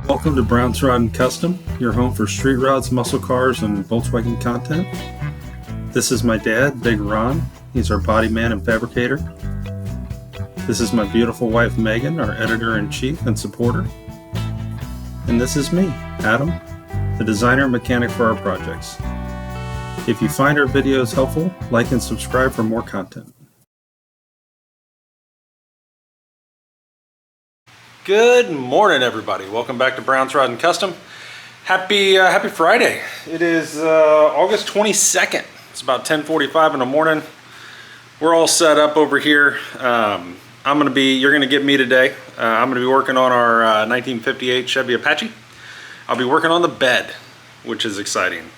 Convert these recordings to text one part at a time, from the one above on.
Welcome to Brown's Rod and Custom, your home for street rods, muscle cars, and Volkswagen content. This is my dad, Big Ron. He's our body man and fabricator. This is my beautiful wife, Megan, our editor-in-chief and supporter. And this is me, Adam, the designer and mechanic for our projects. If you find our videos helpful, like and subscribe for more content. Good morning, everybody. Welcome back to Brown's Rod and Custom. Happy Friday. It is August 22nd. It's about 10:45 in the morning. We're all set up over here. You're gonna get me today. I'm gonna be working on our 1958 Chevy Apache. I'll be working on the bed, which is exciting,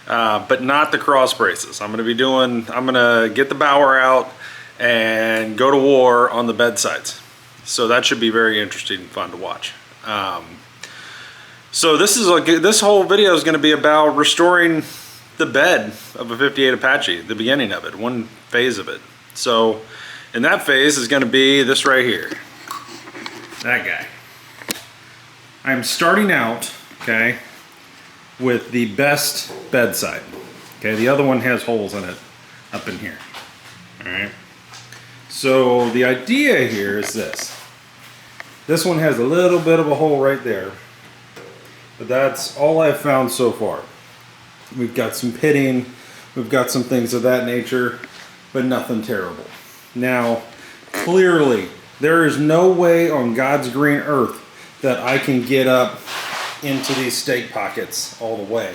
but not the cross braces. I'm gonna get the Bower out and go to war on the bed sides. So that should be very interesting and fun to watch. So this whole video is going to be about restoring the bed of a 58 Apache, the beginning of it, one phase of it. So, and that phase is going to be this right here, that guy. I'm starting out, okay, with the best bedside. Okay, the other one has holes in it up in here. All right. So the idea here is this. This one has a little bit of a hole right there, but that's all I've found so far. We've got some pitting, we've got some things of that nature, but nothing terrible. Now, clearly, there is no way on God's green earth that I can get up into these stake pockets all the way,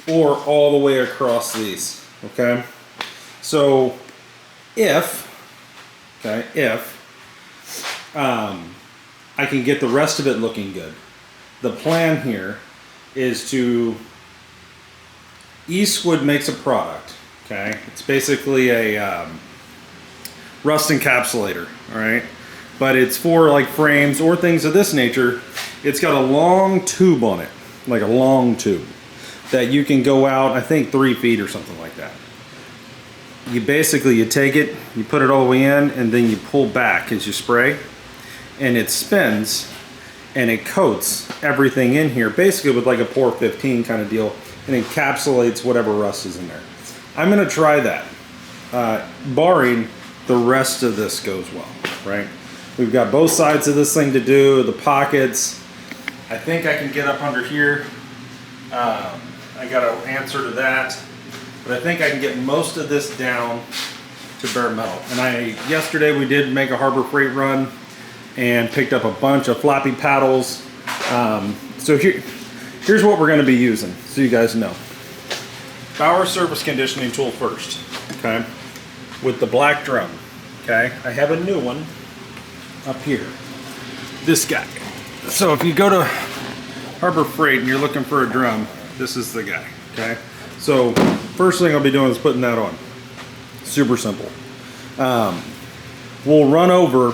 or all the way across these, okay? So, if I can get the rest of it looking good, the plan here is to, Eastwood makes a product, okay? It's basically a rust encapsulator, all right? But it's for like frames or things of this nature. It's got a long tube on it, like a long tube, that you can go out, I think 3 feet or something like that. You take it, you put it all the way in, and then you pull back as you spray, and it spins, and it coats everything in here, basically with like a Pour 15 kind of deal, and encapsulates whatever rust is in there. I'm gonna try that, barring the rest of this goes well, right? We've got both sides of this thing to do, the pockets. I think I can get up under here. I got an answer to that. But I think I can get most of this down to bare metal. And yesterday we did make a Harbor Freight run and picked up a bunch of floppy paddles. So here's what we're gonna be using, so you guys know. Bower surface conditioning tool first, okay? With the black drum, okay? I have a new one up here, this guy. So if you go to Harbor Freight and you're looking for a drum, this is the guy, okay? So first thing I'll be doing is putting that on. Super simple. We'll run over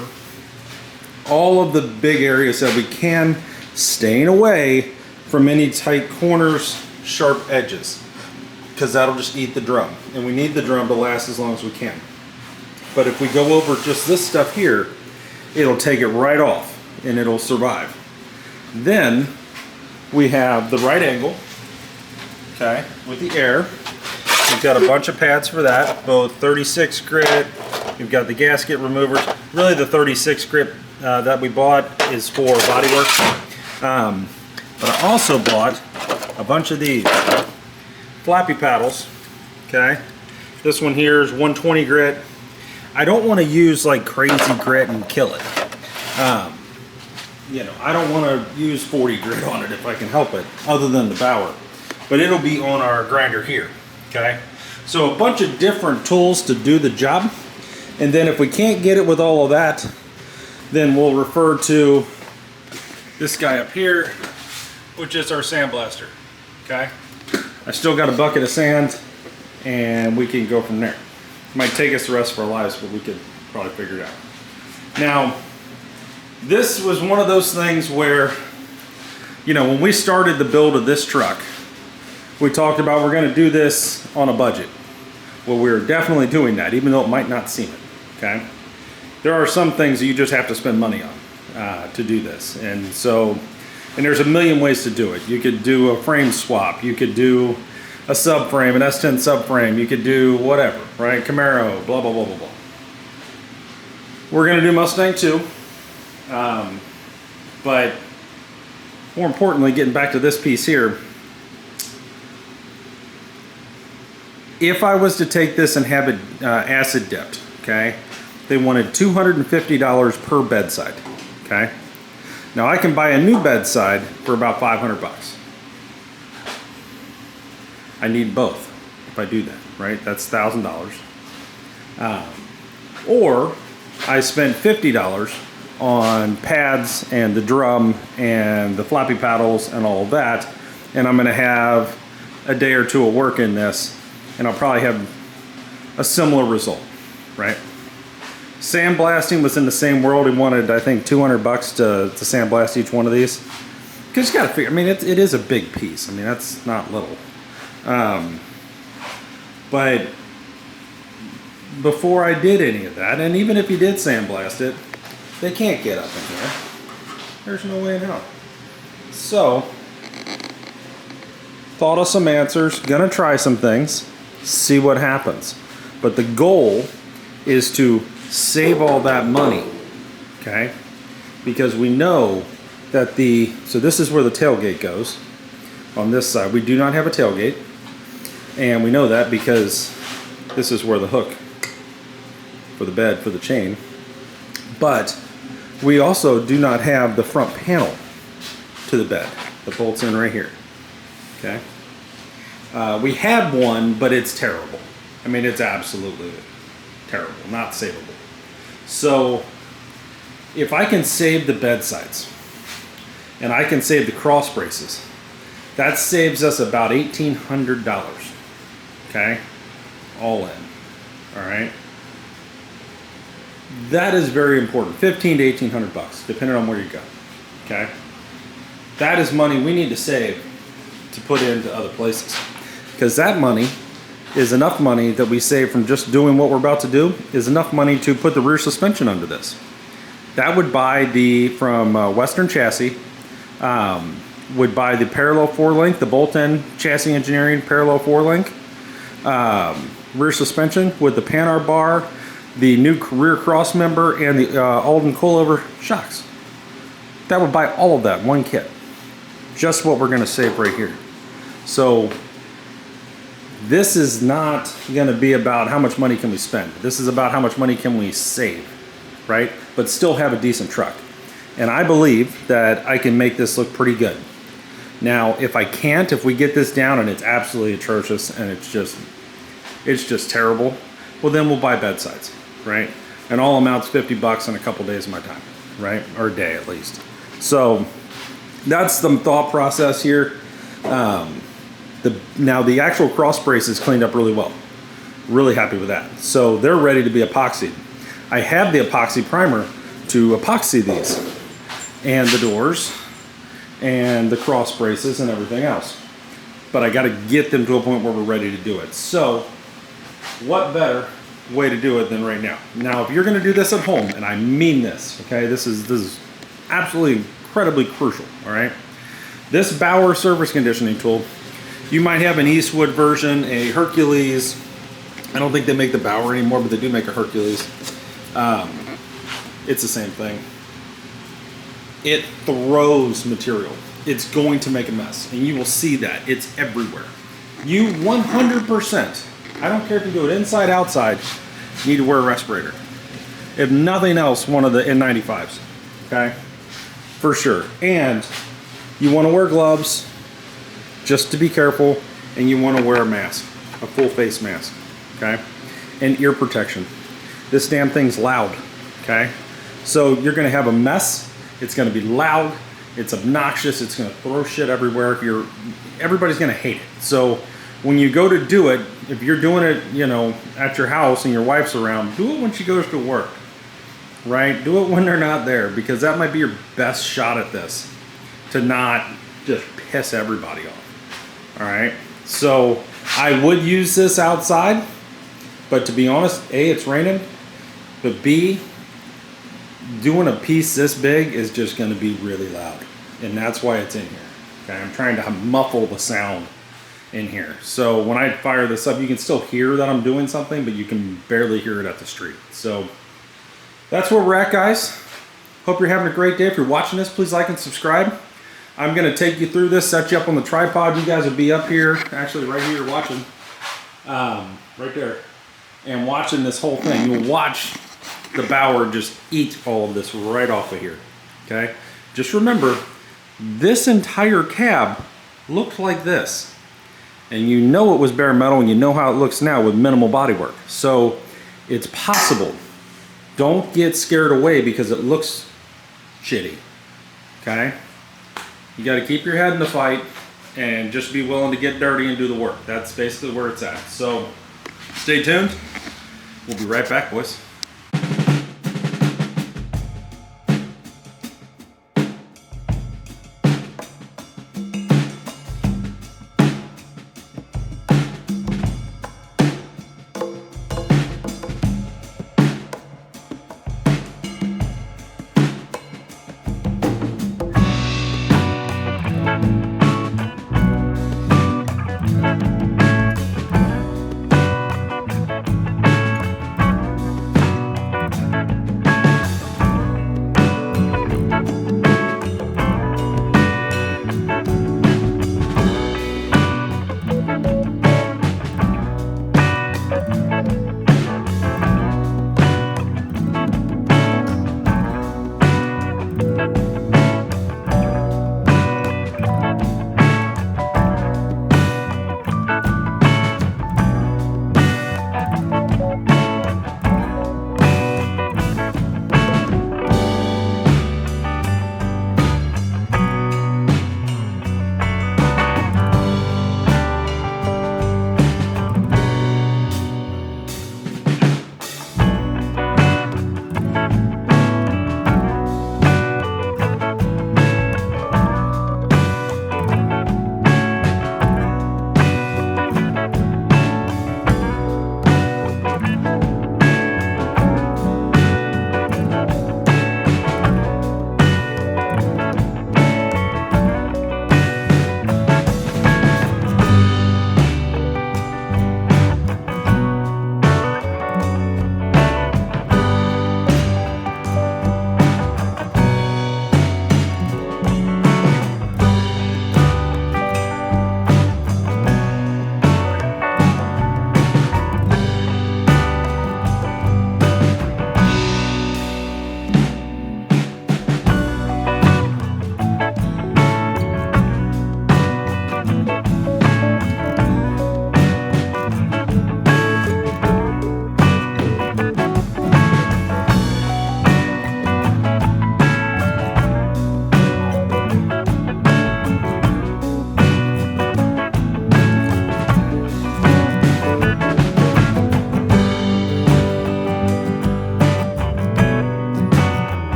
all of the big areas that we can, staying away from any tight corners, sharp edges, because that'll just eat the drum. And we need the drum to last as long as we can. But if we go over just this stuff here, it'll take it right off and it'll survive. Then we have the right angle, okay, with the air. We've got a bunch of pads for that, both 36 grit. We've got the gasket removers. Really, the 36 grit that we bought is for bodywork. But I also bought a bunch of these floppy paddles. Okay, this one here is 120 grit. I don't want to use like crazy grit and kill it. You know, I don't want to use 40 grit on it if I can help it, other than the Bower. But it'll be on our grinder here, okay? So a bunch of different tools to do the job. And then if we can't get it with all of that, then we'll refer to this guy up here, which is our sandblaster, okay? I still got a bucket of sand, and we can go from there. It might take us the rest of our lives, but we could probably figure it out. Now, this was one of those things where, you know, when we started the build of this truck, we talked about we're going to do this on a budget. Well, we're definitely doing that, even though it might not seem it, okay? There are some things that you just have to spend money on to do this. And so And there's a million ways to do it. You could do a frame swap. You could do a subframe, an S10 subframe. You could do whatever, right? Camaro, blah, blah, blah, blah, blah. We're gonna do Mustang too. But more importantly, getting back to this piece here, if I was to take this and have it acid dipped, okay, they wanted $250 per bedside, okay? Now I can buy a new bedside for about 500 bucks. I need both if I do that, right? That's $1,000. Or I spent $50 on pads and the drum and the floppy paddles and all of that, and I'm gonna have a day or two of work in this, and I'll probably have a similar result, right? Sandblasting was in the same world. He wanted, I think, 200 bucks to sandblast each one of these. Because you gotta figure, I mean, it is a big piece. I mean, that's not little. But before I did any of that, and even if you did sandblast it, they can't get up in here. There's no way in hell. So, thought of some answers, gonna try some things, see what happens. But the goal is to save all that money, okay? Because we know that so this is where the tailgate goes. On this side, we do not have a tailgate. And we know that because this is where the hook for the bed, for the chain. But we also do not have the front panel to the bed that bolts in right here, okay? We have one, but it's terrible. I mean, it's absolutely terrible, not savable. So if I can save the bed sides and I can save the cross braces, that saves us about $1,800, okay? All in, all right? That is very important, 1,500 to 1,800 bucks, depending on where you go, okay? That is money we need to save to put into other places, because that money is enough money that we save from just doing what we're about to do, is enough money to put the rear suspension under this. That would buy from Western Chassis, would buy the parallel 4-link, the bolt-in chassis engineering parallel 4-link, rear suspension with the Panar bar, the new rear cross member, and the Alden coilover shocks. That would buy all of that, one kit. Just what we're gonna save right here. So this is not gonna be about how much money can we spend. This is about how much money can we save, right? But still have a decent truck. And I believe that I can make this look pretty good. Now, if I can't, if we get this down and it's absolutely atrocious and it's just terrible, well then we'll buy bedsides, right? And all amounts 50 bucks in a couple days of my time, right? Or a day at least. So that's the thought process here. Now the actual cross brace is cleaned up really well. Really happy with that. So they're ready to be epoxied. I have the epoxy primer to epoxy these and the doors and the cross braces and everything else. But I got to get them to a point where we're ready to do it. So what better way to do it than right now? Now, if you're going to do this at home, and I mean this, okay, this is absolutely incredibly crucial, all right? This Bauer surface conditioning tool, you might have an Eastwood version, a Hercules. I don't think they make the Bauer anymore, but they do make a Hercules. It's the same thing. It throws material. It's going to make a mess, and you will see that. It's everywhere. You 100%, I don't care if you do it inside, outside, need to wear a respirator. If nothing else, one of the N95s, okay? For sure. And you want to wear gloves, just to be careful, and you want to wear a mask, a full face mask, okay? And ear protection. This damn thing's loud, okay? So you're gonna have a mess, it's gonna be loud, it's obnoxious, it's gonna throw shit everywhere, everybody's gonna hate it. So when you go to do it, if you're doing it, you know, at your house and your wife's around, do it when she goes to work, right? Do it when they're not there, because that might be your best shot at this, to not just piss everybody off, all right? So I would use this outside, but to be honest, A, it's raining, but B, doing a piece this big is just gonna be really loud, and that's why it's in here. Okay, I'm trying to muffle the sound in here. So when I fire this up, you can still hear that I'm doing something, but you can barely hear it at the street. So that's where we're at, guys. Hope you're having a great day. If you're watching this, please like and subscribe. I'm gonna take you through this, set you up on the tripod. You guys will be up here, actually right here watching, right there, and watching this whole thing. You'll watch the Bower just eat all of this right off of here, okay? Just remember, this entire cab looked like this. And you know it was bare metal, and you know how it looks now with minimal bodywork. So it's possible. Don't get scared away because it looks shitty, okay? You gotta keep your head in the fight and just be willing to get dirty and do the work. That's basically where it's at. So stay tuned. We'll be right back, boys.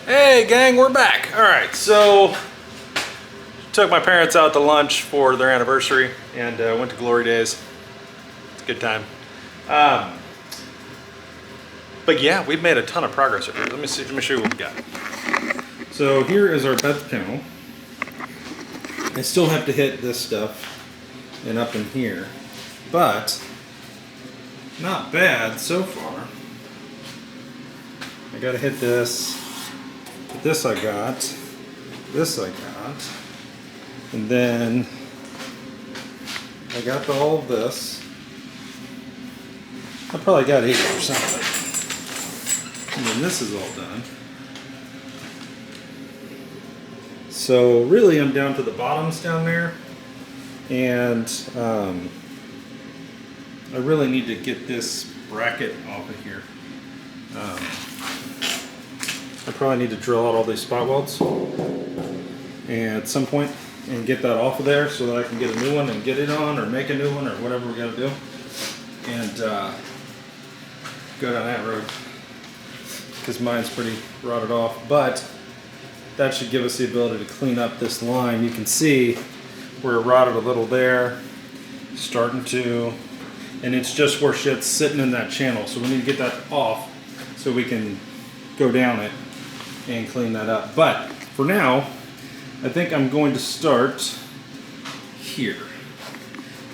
Hey gang, we're back. All right, so took my parents out to lunch for their anniversary and went to Glory Days. It's a good time. But yeah, we've made a ton of progress here. Let me show you what we got. So here is our bed panel. I still have to hit this stuff and up in here, but not bad so far. I gotta hit this. This I got, this I got, and then I got all of this. I probably got 80% of it. And then this is all done. So really I'm down to the bottoms down there, and I really need to get this bracket off of here. I probably need to drill out all these spot welds and at some point and get that off of there so that I can get a new one and get it on, or make a new one, or whatever we gotta do, and go down that road, because mine's pretty rotted off. But that should give us the ability to clean up this line. You can see where it rotted a little there, starting to, and it's just where shit's sitting in that channel, so we need to get that off so we can go down it and clean that up. But for now, I think I'm going to start here.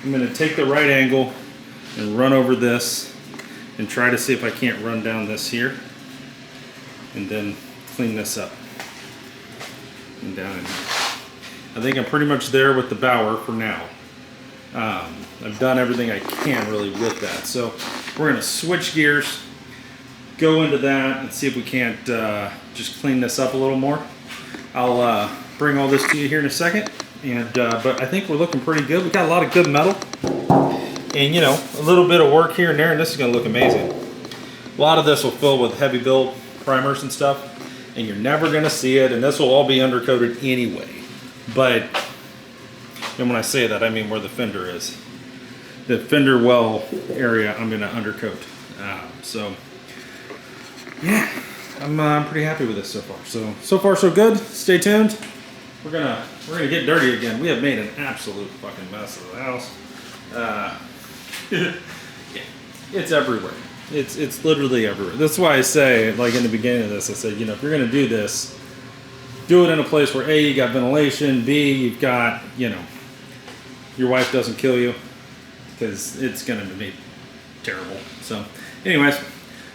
I'm going to take the right angle and run over this and try to see if I can't run down this here and then clean this up and down in here. I think I'm pretty much there with the bower for now. I've done everything I can really with that. So we're going to switch gears, go into that, and see if we can't just clean this up a little more. I'll bring all this to you here in a second, and but I think we're looking pretty good. We got a lot of good metal, and you know, a little bit of work here and there, and this is going to look amazing. A lot of this will fill with heavy build primers and stuff, and you're never going to see it, and this will all be undercoated anyway. But and when I say that, I mean where the fender is. The fender well area I'm going to undercoat. So yeah, I'm pretty happy with this so far. So far so good. Stay tuned. We're gonna get dirty again. We have made an absolute fucking mess of the house. Yeah, it's everywhere. It's literally everywhere. That's why I say, like in the beginning of this, I said, you know, if you're gonna do this, do it in a place where A, you got ventilation, B, you've got, you know, your wife doesn't kill you, because it's gonna be terrible. So anyways,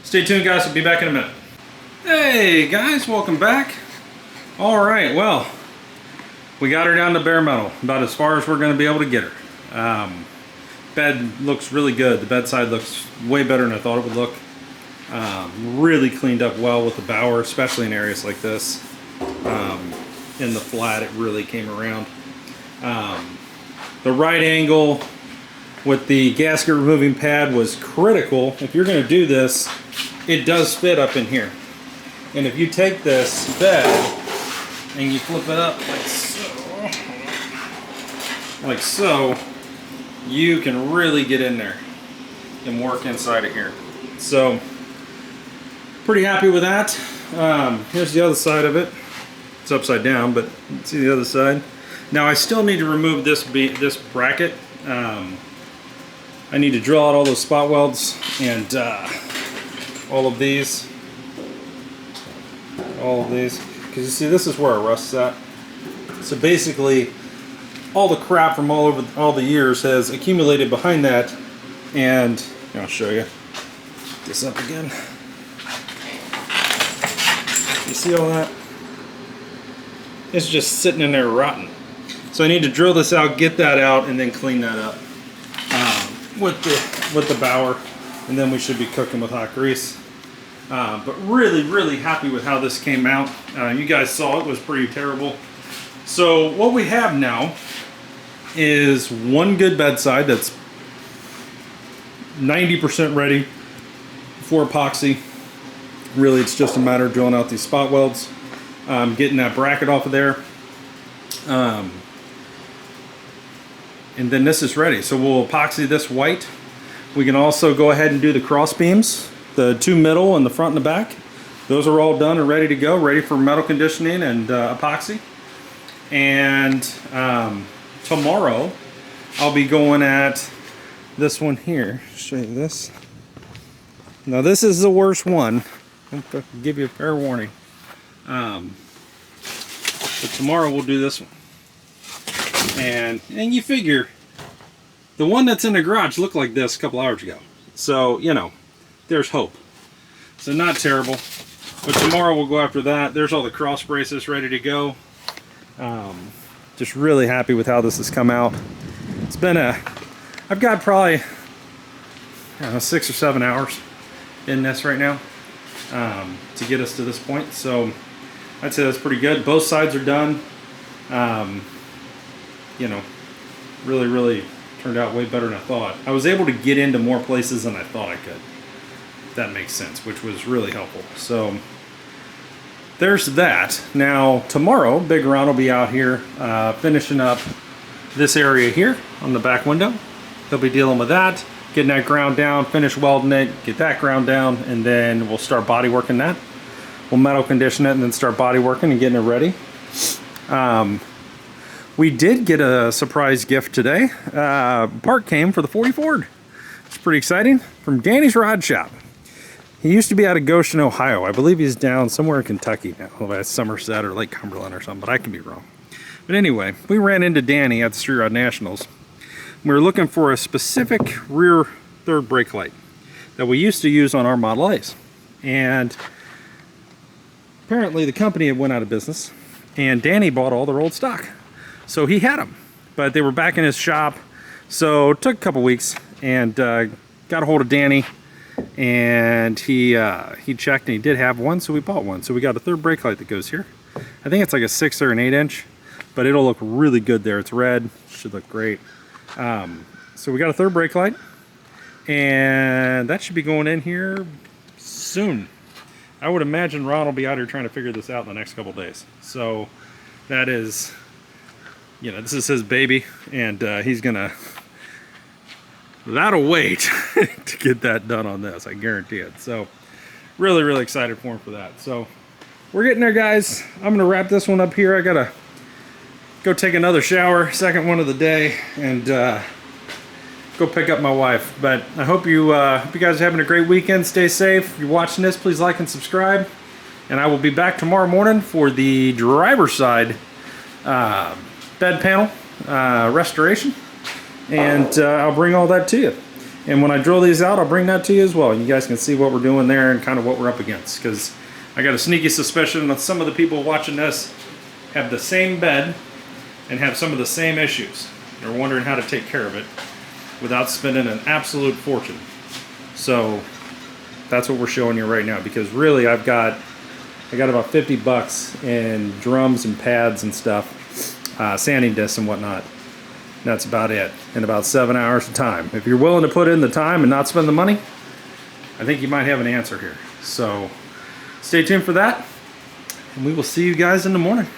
stay tuned guys, we'll be back in a minute. Hey guys, welcome back. All right, well, we got her down to bare metal, about as far as we're going to be able to get her. Bed looks really good. The bedside looks way better than I thought it would look. Really cleaned up well with the bower, especially in areas like this. In the flat, it really came around. The right angle with the gasket removing pad was critical. If you're going to do this, it does fit up in here. And if you take this bed and you flip it up like so, you can really get in there and work inside of here. So, pretty happy with that. Here's the other side of it. It's upside down, but see the other side. Now I still need to remove this bracket. I need to drill out all those spot welds and all of these, because you see this is where our rust's at. So basically, all the crap from all the years has accumulated behind that, and I'll show you this up again. You see all that? It's just sitting in there rotten. So I need to drill this out, get that out, and then clean that up with the bower, and then we should be cooking with hot grease. But really happy with how this came out. You guys saw it was pretty terrible. So what we have now is one good bedside that's 90% ready for epoxy. Really, it's just a matter of drilling out these spot welds, getting that bracket off of there, and then this is ready. So we'll epoxy this white. We can also go ahead and do the cross beams, the two middle and the front and the back. Those are all done and ready to go, ready for metal conditioning and epoxy. And tomorrow I'll be going at this one here. Show you this. Now this is the worst one. I'll give you a fair warning. But tomorrow we'll do this one. And you figure the one that's in the garage looked like this a couple hours ago. So, there's hope. So not terrible. But tomorrow we'll go after that. There's all the cross braces ready to go. Just really happy with how this has come out. It's been I've got probably 6 or 7 hours in this right now to get us to this point. So I'd say that's pretty good. Both sides are done. Really turned out way better than I thought. I was able to get into more places than I thought I could. If that makes sense, which was really helpful. So there's that. Now tomorrow, Big Ron will be out here finishing up this area here on the back window. He'll be dealing with that, getting that ground down, finish welding it, get that ground down, and then we'll start body working that. We'll metal condition it and then start body working and getting it ready. We did get a surprise gift today. Part came for the 40 Ford. It's pretty exciting. From Danny's Rod Shop. He used to be out of Goshen, Ohio. I believe he's down somewhere in Kentucky now, Somerset or Lake Cumberland or something, but I can be wrong. But anyway, we ran into Danny at the Street Rod Nationals. We were looking for a specific rear third brake light that we used to use on our Model A's. And apparently the company had went out of business, and Danny bought all their old stock. So he had them, but they were back in his shop. So it took a couple weeks, and got a hold of Danny, and he checked and he did have one, so we bought one. So we got a third brake light that goes here. I think it's like a 6 or an 8 inch, but it'll look really good there. It's red, should look great. So we got a third brake light, and that should be going in here soon. I would imagine Ron will be out here trying to figure this out in the next couple days. So that is, this is his baby, and he's gonna, that'll wait to get that done on this, I guarantee it. So really excited for him for that. So we're getting there, guys. I'm gonna wrap this one up here. I gotta go take another shower, second one of the day, and go pick up my wife. But I hope you guys are having a great weekend. Stay safe. If you're watching this, please like and subscribe. And I will be back tomorrow morning for the driver's side bed panel restoration, and I'll bring all that to you. And when I drill these out, I'll bring that to you as well. You guys can see what we're doing there and kind of what we're up against, because I got a sneaky suspicion that some of the people watching this have the same bed and have some of the same issues. They're wondering how to take care of it without spending an absolute fortune. So that's what we're showing you right now, because really I got about 50 bucks in drums and pads and stuff, sanding discs and whatnot. That's about it, in about 7 hours of time. If you're willing to put in the time and not spend the money, I think you might have an answer here. So stay tuned for that, and we will see you guys in the morning.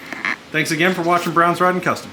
Thanks again for watching Brown's Riding Custom.